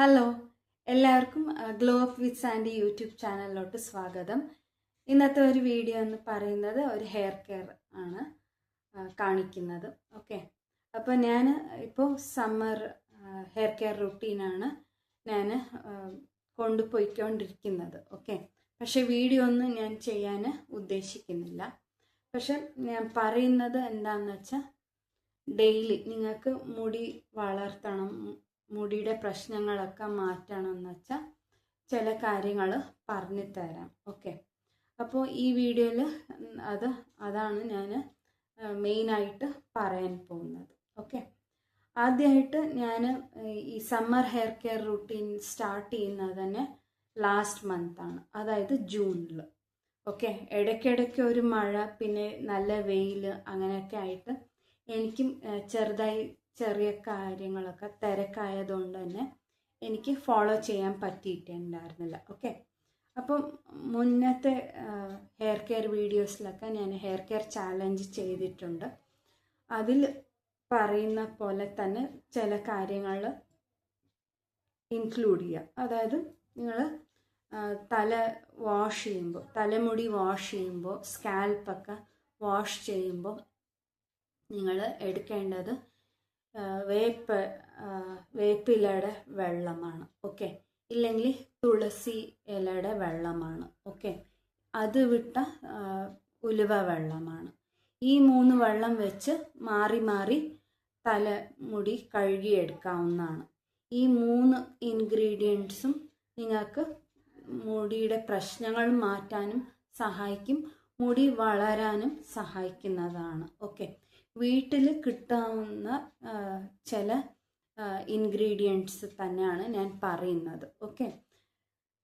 Hello, എല്ലാവർക്കും glow up with Sandy YouTube ചാനലിലോട്ട് സ്വാഗതം. ഇന്നത്തെ ഒരു വീഡിയോ എന്ന് പറയുന്നത് ഒരു ഹെയർ കെയർ ആണ് കാണിക്കുന്നത്. ഓക്കെ, അപ്പോൾ ഞാൻ ഇപ്പോൾ സമ്മർ ഹെയർ കെയർ റുട്ടീനാണ് ഞാൻ കൊണ്ടുപോയിക്കൊണ്ടിരിക്കുന്നത്. ഓക്കെ, പക്ഷേ വീഡിയോ ഒന്നും ഞാൻ ചെയ്യാൻ ഉദ്ദേശിക്കുന്നില്ല. പക്ഷെ ഞാൻ പറയുന്നത് എന്താണെന്ന് വെച്ചാൽ, ഡെയിലി നിങ്ങൾക്ക് മുടി വളർത്തണം, മുടിയുടെ പ്രശ്നങ്ങളൊക്കെ മാറ്റണം എന്ന് വെച്ചാൽ ചില കാര്യങ്ങൾ പറഞ്ഞു തരാം. ഓക്കെ, അപ്പോൾ ഈ വീഡിയോയിൽ അതാണ് ഞാൻ മെയിനായിട്ട് പറയാൻ പോകുന്നത്. ഓക്കെ, ആദ്യമായിട്ട് ഞാൻ ഈ summer hair care routine start ചെയ്യുന്നത് തന്നെ ലാസ്റ്റ് മന്താണ്, അതായത് ജൂണിൽ. ഓക്കെ, ഇടയ്ക്കിടയ്ക്ക് ഒരു മഴ, പിന്നെ നല്ല വെയിൽ, അങ്ങനെയൊക്കെ ആയിട്ട് എനിക്കും ചെറിയ കാര്യങ്ങളൊക്കെ തിരക്കായതുകൊണ്ട് തന്നെ എനിക്ക് ഫോളോ ചെയ്യാൻ പറ്റിയിട്ടുണ്ടായിരുന്നില്ല. ഓക്കെ, അപ്പം മുന്നത്തെ ഹെയർ കെയർ വീഡിയോസിലൊക്കെ ഞാൻ ഹെയർ കെയർ ചാലഞ്ച് ചെയ്തിട്ടുണ്ട്. അതിൽ പറയുന്ന പോലെ തന്നെ ചില കാര്യങ്ങൾ ഇൻക്ലൂഡ് ചെയ്യുക. അതായത് നിങ്ങൾ തലമുടി വാഷ് ചെയ്യുമ്പോൾ, സ്കാൽപ്പൊക്കെ വാഷ് ചെയ്യുമ്പോൾ നിങ്ങൾ എടുക്കേണ്ടത് വേപ്പിലയുടെ വെള്ളമാണ്. ഓക്കെ, ഇല്ലെങ്കിൽ തുളസി ഇലയുടെ വെള്ളമാണ്. ഓക്കെ, അത് വിട്ട ഉലുവ വെള്ളമാണ്. ഈ 3 വെള്ളം വെച്ച് മാറി മാറി തലമുടി കഴുകിയെടുക്കാവുന്നതാണ്. ഈ 3 ഇൻഗ്രീഡിയൻസും നിങ്ങൾക്ക് മുടിയുടെ പ്രശ്നങ്ങൾ മാറ്റാനും സഹായിക്കും, മുടി വളരാനും സഹായിക്കുന്നതാണ്. ഓക്കെ, വീട്ടിൽ കിട്ടാവുന്ന ചില ഇൻഗ്രീഡിയൻറ്റ്സ് തന്നെയാണ് ഞാൻ പറയുന്നത്. ഓക്കെ,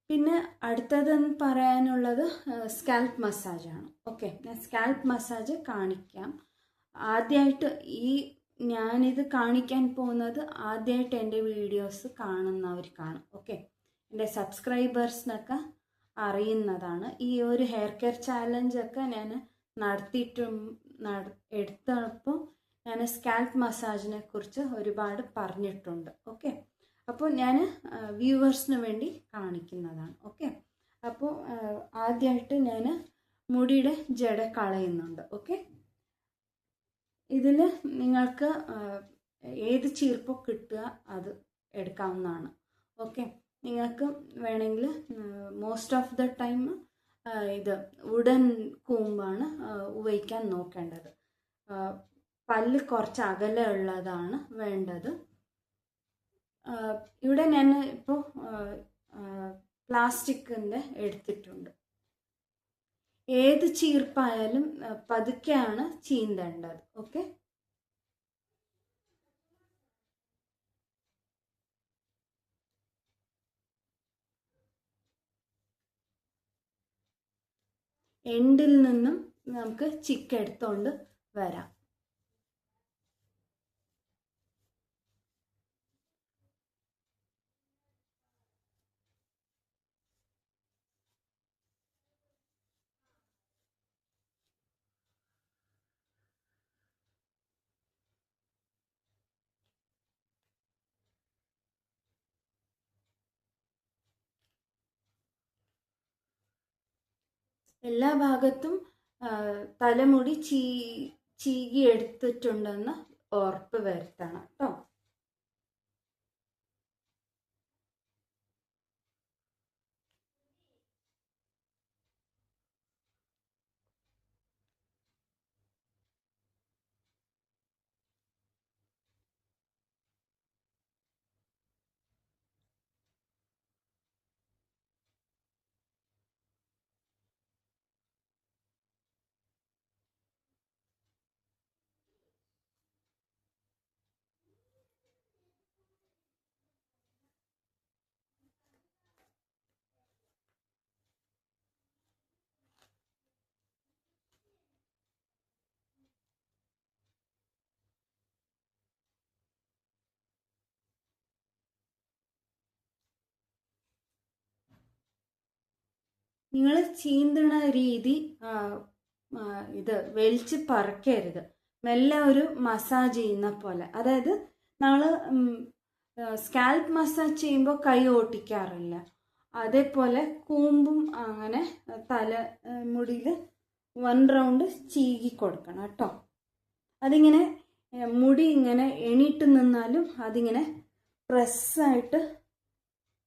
പിന്നെ അടുത്തതെന്ന് പറയാനുള്ളത് സ്കാൽപ്പ് മസാജാണ്. ഓക്കെ, ഞാൻ സ്കാൽപ്പ് മസാജ് കാണിക്കാം. ആദ്യമായിട്ട് ഞാനിത് കാണിക്കാൻ പോകുന്നത് ആദ്യമായിട്ട് എൻ്റെ വീഡിയോസ് കാണുന്നവർക്കാണ്. ഓക്കെ, എൻ്റെ സബ്സ്ക്രൈബേഴ്സിനൊക്കെ അറിയുന്നതാണ്. ഈ ഒരു ഹെയർ കെയർ ചാലഞ്ചൊക്കെ ഞാൻ എടുത്തപ്പോൾ ഞാൻ സ്കാൽപ്പ് മസാജിനെ കുറിച്ച് ഒരുപാട് പറഞ്ഞിട്ടുണ്ട്. ഓക്കെ, അപ്പോൾ ഞാൻ വ്യൂവേഴ്സിന് വേണ്ടി കാണിക്കുന്നതാണ്. ഓക്കെ, അപ്പോൾ ആദ്യമായിട്ട് ഞാൻ മുടിയുടെ ജട കളയുന്നുണ്ട്. ഓക്കെ, ഇതിൽ നിങ്ങൾക്ക് ഏത് ചീർപ്പോ കിട്ടുക അത് എടുക്കാവുന്നതാണ്. ഓക്കെ, നിങ്ങൾക്ക് വേണമെങ്കിൽ മോസ്റ്റ് ഓഫ് ദ ടൈം ഇത് വുഡൻ കൂമ്പാണ് ഉപയോഗിക്കാൻ നോക്കേണ്ടത്. പല്ല് കുറച്ച് അകലെ ഉള്ളതാണ് വേണ്ടത്. ഇവിടെ ഞാൻ ഇപ്പോൾ പ്ലാസ്റ്റിക്കിൻ്റെ എടുത്തിട്ടുണ്ട്. ഏത് ചീർപ്പായാലും പതുക്കെയാണ് ചീന്തേണ്ടത്. ഓക്കെ, എൻഡിൽ നിന്നും നമുക്ക് ചിക്കെടുത്തോണ്ട് വരാം. എല്ലാ ഭാഗത്തും തലമുടി ചീകി എടുത്തിട്ടുണ്ടെന്ന് ഉറപ്പ് വരുത്തണം കേട്ടോ. നിങ്ങൾ ചീന്തണ രീതി ഇത് വലിച്ച് പറക്കരുത്. മെല്ലെ ഒരു മസാജ് ചെയ്യുന്ന പോലെ. അതായത് നമ്മൾ സ്കാൽപ്പ് മസാജ് ചെയ്യുമ്പോൾ കൈ ഓട്ടിക്കാറില്ല. അതേപോലെ കൂമ്പും അങ്ങനെ തല മുടിയിൽ 1 റൗണ്ട് ചീകി കൊടുക്കണം കേട്ടോ. അതിങ്ങനെ മുടി ഇങ്ങനെ എണീറ്റ് നിന്നാലും അതിങ്ങനെ പ്രസ്സായിട്ട്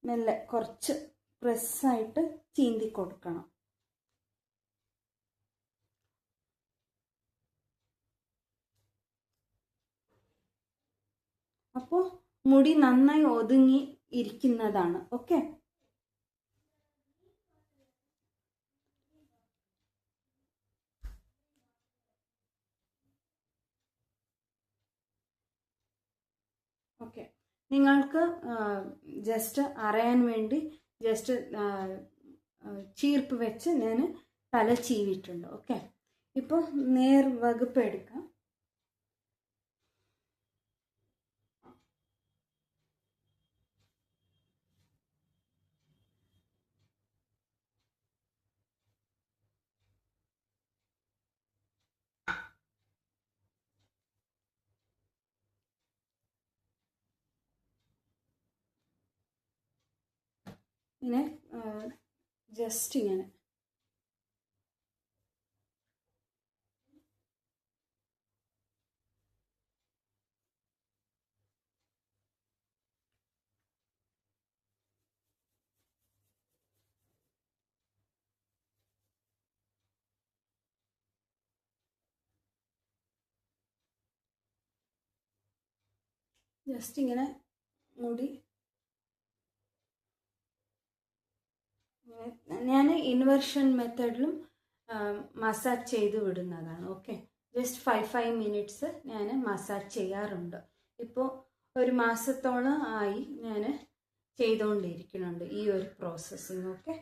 മെല്ലെ കുറച്ച് പ്രസ്സായിട്ട് ചീന്തി കൊടുക്കണം. അപ്പോൾ മുടി നന്നായി ഒതുങ്ങി ഇരിക്കുന്നതാണ്. Okay, okay. നിങ്ങൾക്ക് ജസ്റ്റ് അറിയാൻ വേണ്ടി ജസ്റ്റ് ചീർപ്പ് വെച്ച് ഞാൻ തല ചീവിട്ടുണ്ട്. ഓക്കെ, ഇപ്പോൾ നേർ വകുപ്പ് എടുക്കാം. ഇങ്ങനെ ജസ്റ്റ് ഇങ്ങനെ ഇങ്ങനെ മുടി ഞാൻ ഇൻവേർഷൻ മെത്തേഡിലും മസാജ് ചെയ്ത് വിടുന്നതാണ്. ഓക്കെ, ജസ്റ്റ് 5 മിനിറ്റ്സ് ഞാൻ മസാജ് ചെയ്യാറുണ്ട്. ഇപ്പോൾ 1 മാസത്തോളം ആയി ഞാൻ ചെയ്തുകൊണ്ടിരിക്കുന്നുണ്ട് ഈ ഒരു പ്രോസസ്സിങ്. ഓക്കെ,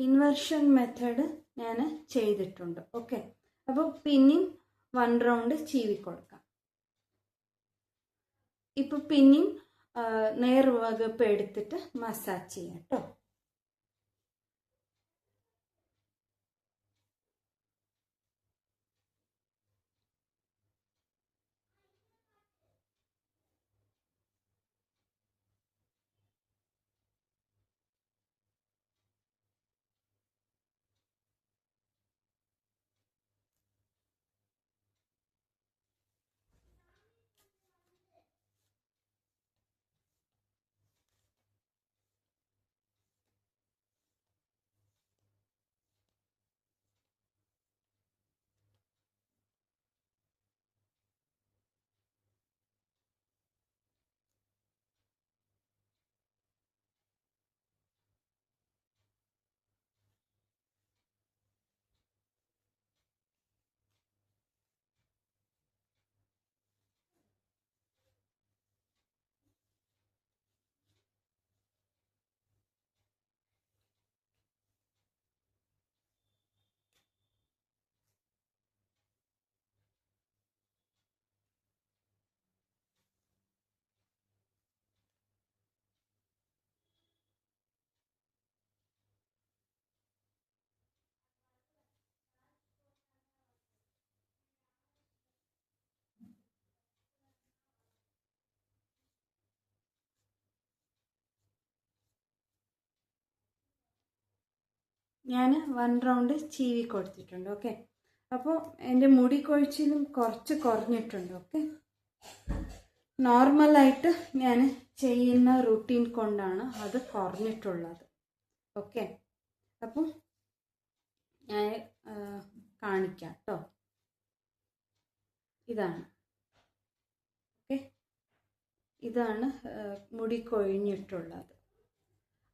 ഇൻവേർഷൻ മെത്തേഡ് ഞാൻ ചെയ്തിട്ടുണ്ട്. ഓക്കെ, അപ്പോൾ പിന്നെയും 1 റൗണ്ട് ചീവി കൊടുക്കാം. ഇപ്പോൾ പിന്നെയും നേർവകുപ്പ് എടുത്തിട്ട് മസാജ് ചെയ്യാം കേട്ടോ. ഞാൻ 1 റൗണ്ട് ചീവി കൊടുത്തിട്ടുണ്ട്. ഓക്കെ, അപ്പോൾ എൻ്റെ മുടി കൊഴിച്ചിലും കുറച്ച് കുറഞ്ഞിട്ടുണ്ട്. ഓക്കെ, നോർമലായിട്ട് ഞാൻ ചെയ്യുന്ന റുട്ടീൻ കൊണ്ടാണ് അത് കുറഞ്ഞിട്ടുള്ളത്. ഓക്കെ, അപ്പോൾ ഞാൻ കാണിക്കാം കേട്ടോ. ഇതാണ്. ഓക്കെ, ഇതാണ് മുടി കൊഴിഞ്ഞിട്ടുള്ളത്.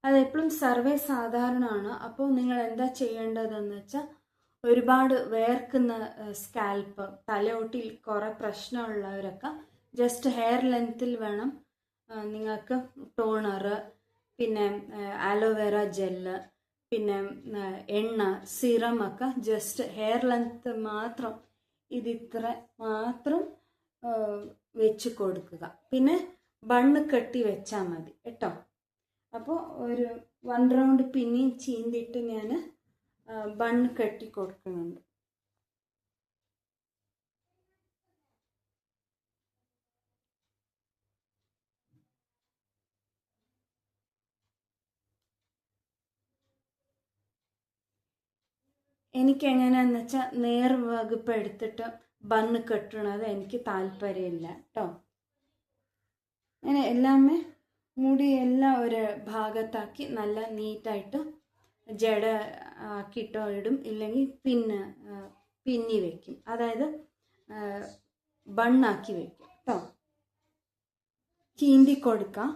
അതെപ്പോഴും സർവേ സാധാരണമാണ്. അപ്പോൾ നിങ്ങൾ എന്താ ചെയ്യേണ്ടതെന്ന് വെച്ചാൽ, ഒരുപാട് വേർക്കുന്ന സ്കാൽപ്പ്, തലയോട്ടിൽ കുറേ പ്രശ്നമുള്ളവരൊക്കെ ജസ്റ്റ് ഹെയർ ലെങ്ത്തിൽ വേണം നിങ്ങൾക്ക് ടോണർ, പിന്നെ ആലോവേറ ജെല്ല്, പിന്നെ എണ്ണ, സിറം ഒക്കെ ജസ്റ്റ് ഹെയർ ലെങ്ത്ത് മാത്രം ഇതിത്ര മാത്രം വെച്ച് കൊടുക്കുക. പിന്നെ ബണ്ണ് കെട്ടി വെച്ചാൽ മതി കേട്ടോ. അപ്പോൾ ഒരു 1 റൗണ്ട് പിന്നെയും ചീന്തിയിട്ട് ഞാൻ ബണ്ണ് കെട്ടി കൊടുക്കുന്നുണ്ട്. എനിക്കെങ്ങനെയാണെന്ന് വെച്ചാൽ നേർവകുപ്പ് എടുത്തിട്ട് ബണ്ണ് കെട്ടണത് എനിക്ക് താല്പര്യമില്ല കേട്ടോ. അങ്ങനെ എല്ലാമേ മുടി എല്ലാം ഒരു ഭാഗത്താക്കി നല്ല നീറ്റായിട്ട് ജട ആക്കിയിട്ടോ ഇടും, ഇല്ലെങ്കിൽ പിന്നി വെക്കും, അതായത് ബണ്ണാക്കി വെക്കും കേട്ടോ. ചീന്തി കൊടുക്കാം.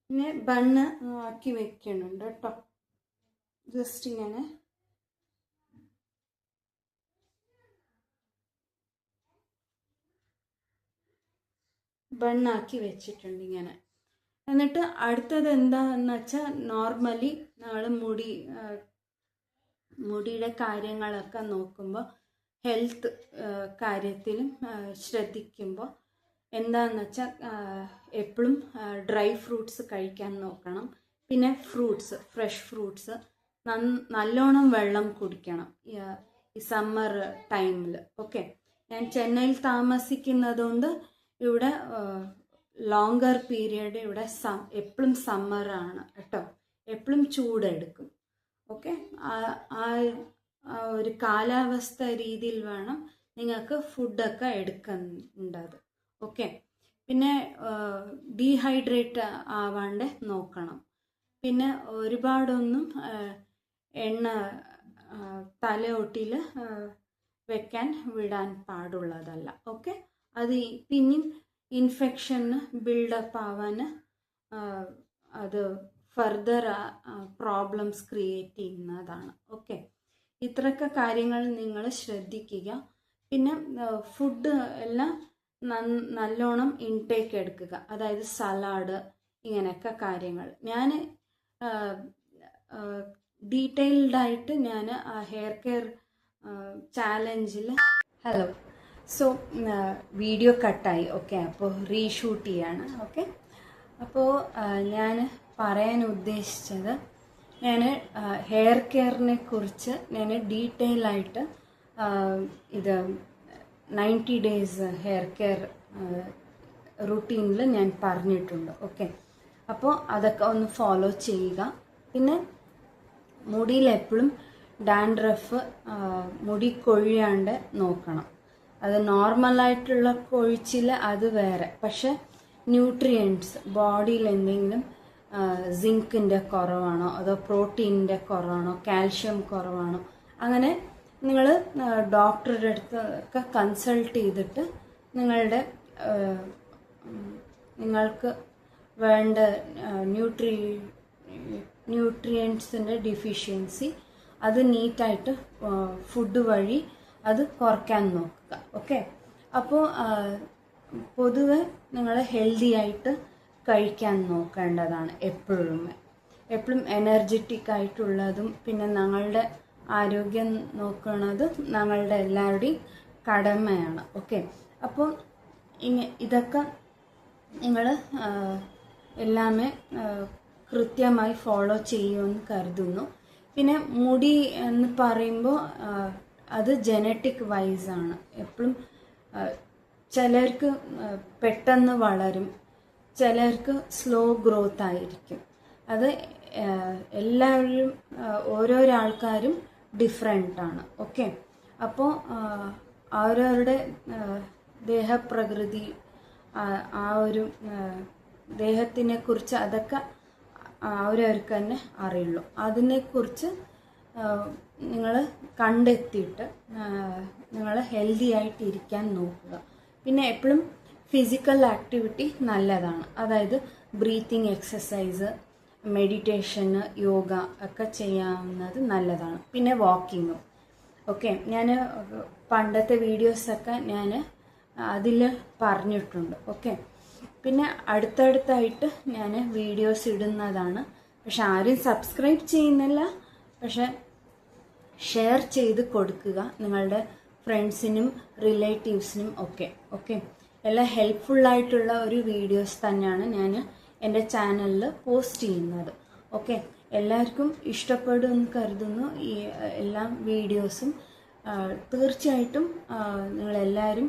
പിന്നെ ബണ്ണ് ആക്കി വെക്കുന്നുണ്ട് കേട്ടോ. ജസ്റ്റ് ഇങ്ങനെ ബണ്ണാക്കി വെച്ചിട്ടുണ്ട് ഇങ്ങനെ. എന്നിട്ട് അടുത്തത് എന്താന്ന് വെച്ചാൽ, നോർമലി നമ്മൾ മുടിയുടെ കാര്യങ്ങളൊക്കെ നോക്കുമ്പോൾ, ഹെൽത്ത് കാര്യത്തിലും ശ്രദ്ധിക്കുമ്പോൾ എന്താന്ന് വെച്ചാൽ, എപ്പോഴും ഡ്രൈ ഫ്രൂട്ട്സ് കഴിക്കാൻ നോക്കണം. പിന്നെ ഫ്രഷ് ഫ്രൂട്ട്സ് നല്ലോണം വെള്ളം കുടിക്കണം ഈ സമ്മർ ടൈമിൽ. ഓക്കെ, ഞാൻ ചെന്നൈയിൽ താമസിക്കുന്നതുകൊണ്ട് ഇവിടെ ലോങ്കർ പീരിയഡ് ഇവിടെ എപ്പോഴും സമ്മറാണ് കേട്ടോ. എപ്പോഴും ചൂടെടുക്കും. ഓക്കെ, ആ ഒരു കാലാവസ്ഥ രീതിയിൽ വേണം നിങ്ങൾക്ക് ഫുഡൊക്കെ എടുക്കേണ്ടത്. ഓക്കെ, പിന്നെ ഡീഹൈഡ്രേറ്റ് ആവാണ്ട് നോക്കണം. പിന്നെ ഒരുപാടൊന്നും എണ്ണ തലയോട്ടിൽ വെക്കാൻ വിടാൻ പാടുള്ളതല്ല. ഓക്കെ, അത് പിന്നെയും ഇൻഫെക്ഷന് ബിൽഡപ്പ് ആവാൻ അത് ഫർദർ പ്രോബ്ലംസ് ക്രിയേറ്റ് ചെയ്യുന്നതാണ്. ഓക്കെ, ഇത്രയൊക്കെ കാര്യങ്ങൾ നിങ്ങൾ ശ്രദ്ധിക്കുക. പിന്നെ ഫുഡ് എല്ലാം നല്ലോണം ഇൻടേക്ക് എടുക്കുക, അതായത് സലാഡ്, ഇങ്ങനെയൊക്കെ കാര്യങ്ങൾ. ഞാൻ ഡീറ്റെയിൽഡായിട്ട് ഞാൻ ഹെയർ കെയർ ചാലഞ്ചിൽ സോ വീഡിയോ കട്ടായി. ഓക്കെ, അപ്പോൾ റീഷൂട്ട് ചെയ്യാണ്. ഓക്കെ, അപ്പോൾ ഞാൻ പറയാൻ ഉദ്ദേശിച്ചത്, ഞാൻ ഹെയർ കെയറിനെ കുറിച്ച് ഞാൻ ഡീറ്റെയിലായിട്ട് ഇത് 90 ഡേയ്സ് ഹെയർ കെയർ റുട്ടീനിൽ ഞാൻ പറഞ്ഞിട്ടുണ്ട്. ഓക്കെ, അപ്പോൾ അതൊക്കെ ഒന്ന് ഫോളോ ചെയ്യുക. പിന്നെ മുടിയിൽ എപ്പോഴും ഡാൻഡ്രഫ്, മുടി കൊഴിയാണ്ട് നോക്കണം. അത് നോർമലായിട്ടുള്ള കൊഴിച്ചിൽ അത് വേറെ. പക്ഷെ ന്യൂട്രിയൻസ് ബോഡിയിൽ എന്തെങ്കിലും സിങ്കിൻ്റെ കുറവാണോ, അതോ പ്രോട്ടീനിൻ്റെ കുറവാണോ, കാൽഷ്യം കുറവാണോ, അങ്ങനെ നിങ്ങൾ ഡോക്ടറുടെ അടുത്തൊക്കെ കൺസൾട്ട് ചെയ്തിട്ട് നിങ്ങൾക്ക് വേണ്ട ന്യൂട്രിയൻസിൻ്റെ ഡിഫിഷ്യൻസി അത് നീറ്റായിട്ട് ഫുഡ് വഴി അത് കുറയ്ക്കാൻ നോക്കുക. ഓക്കെ, അപ്പോൾ പൊതുവെ നിങ്ങൾ ഹെൽത്തി ആയിട്ട് കഴിക്കാൻ നോക്കേണ്ടതാണ്. എപ്പോഴും എനർജറ്റിക് ആയിട്ടുള്ളതും പിന്നെ ഞങ്ങളുടെ ആരോഗ്യം നോക്കുന്നത് ഞങ്ങളുടെ എല്ലാവരുടെയും കടമയാണ്. ഓക്കെ, അപ്പോൾ ഇതൊക്കെ നിങ്ങൾ എല്ലാമേ കൃത്യമായി ഫോളോ ചെയ്യുമെന്ന് കരുതുന്നു. പിന്നെ മുടി എന്ന് പറയുമ്പോൾ അത് ജനറ്റിക് വൈസാണ്. എപ്പോഴും ചിലർക്ക് പെട്ടെന്ന് വളരും, ചിലർക്ക് സ്ലോ ഗ്രോത്ത് ആയിരിക്കും. അത് എല്ലാവരും ഓരോരോ ആൾക്കാരും ഡിഫറെൻ്റാണ്. ഓക്കെ, അപ്പോൾ അവരവരുടെ ദേഹപ്രകൃതി ആ ഒരു ദേഹത്തിനെ കുറിച്ച് അതൊക്കെ അവരവർക്ക് തന്നെ അറിയുള്ളൂ. അതിനെക്കുറിച്ച് നിങ്ങൾ കണ്ടെത്തിയിട്ട് നിങ്ങൾ ഹെൽത്തി ആയിട്ടിരിക്കാൻ നോക്കുക. പിന്നെ എപ്പോഴും ഫിസിക്കൽ ആക്ടിവിറ്റി നല്ലതാണ്. അതായത് ബ്രീത്തിങ് എക്സസൈസ്, മെഡിറ്റേഷന്, യോഗ ഒക്കെ ചെയ്യാവുന്നത് നല്ലതാണ്. പിന്നെ വാക്കിങ്ങും. ഓക്കെ, ഞാൻ പണ്ടത്തെ വീഡിയോസൊക്കെ ഞാൻ അതിൽ പറഞ്ഞിട്ടുണ്ട്. ഓക്കെ, പിന്നെ അടുത്തടുത്തായിട്ട് ഞാൻ വീഡിയോസ് ഇടുന്നതാണ്. പക്ഷെ ആരും സബ്സ്ക്രൈബ് ചെയ്യുന്നില്ല. പക്ഷെ ഷെയർ ചെയ്ത് കൊടുക്കുക നിങ്ങളുടെ ഫ്രണ്ട്സിനും റിലേറ്റീവ്സിനും ഒക്കെ. ഓക്കെ, എല്ലാം ഹെൽപ്ഫുള്ളായിട്ടുള്ള ഒരു വീഡിയോസ് തന്നെയാണ് ഞാൻ എൻ്റെ ചാനലിൽ പോസ്റ്റ് ചെയ്യുന്നത്. ഓക്കെ, എല്ലാവർക്കും ഇഷ്ടപ്പെടുമെന്ന് കരുതുന്നു ഈ എല്ലാ വീഡിയോസും. തീർച്ചയായിട്ടും നിങ്ങളെല്ലാവരും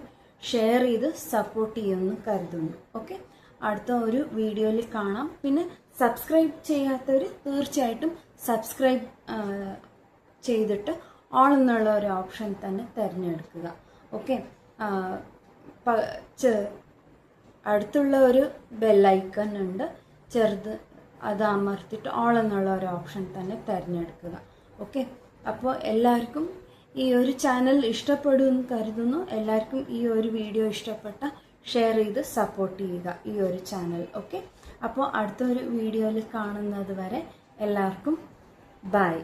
ഷെയർ ചെയ്ത് സപ്പോർട്ട് ചെയ്യുമെന്ന് കരുതുന്നു. ഓക്കെ, അടുത്ത ഒരു വീഡിയോയിൽ കാണാം. പിന്നെ സബ്സ്ക്രൈബ് ചെയ്യാത്തവർ തീർച്ചയായിട്ടും സബ്സ്ക്രൈബ് ചെയ്തിട്ട് ഓൾ എന്നുള്ള ഒരു ഓപ്ഷൻ തന്നെ തിരഞ്ഞെടുക്കുക. ഓക്കെ, അടുത്തുള്ള ഒരു ബെല്ലൈക്കൺ ഉണ്ട് ചെറുത്, അത് അമർത്തിയിട്ട് ഓൾ എന്നുള്ള ഒരു ഓപ്ഷൻ തന്നെ തിരഞ്ഞെടുക്കുക. ഓക്കെ, അപ്പോൾ എല്ലാവർക്കും ഈ ഒരു ചാനൽ ഇഷ്ടപ്പെടുമെന്ന് കരുതുന്നു. എല്ലാവർക്കും ഈ ഒരു വീഡിയോ ഇഷ്ടപ്പെട്ട ഷെയർ ചെയ്ത് സപ്പോർട്ട് ചെയ്യുക ഈ ഒരു ചാനൽ. ഓക്കെ, അപ്പോൾ അടുത്തൊരു വീഡിയോയിൽ കാണുന്നത് വരെ എല്ലാവർക്കും ബൈ.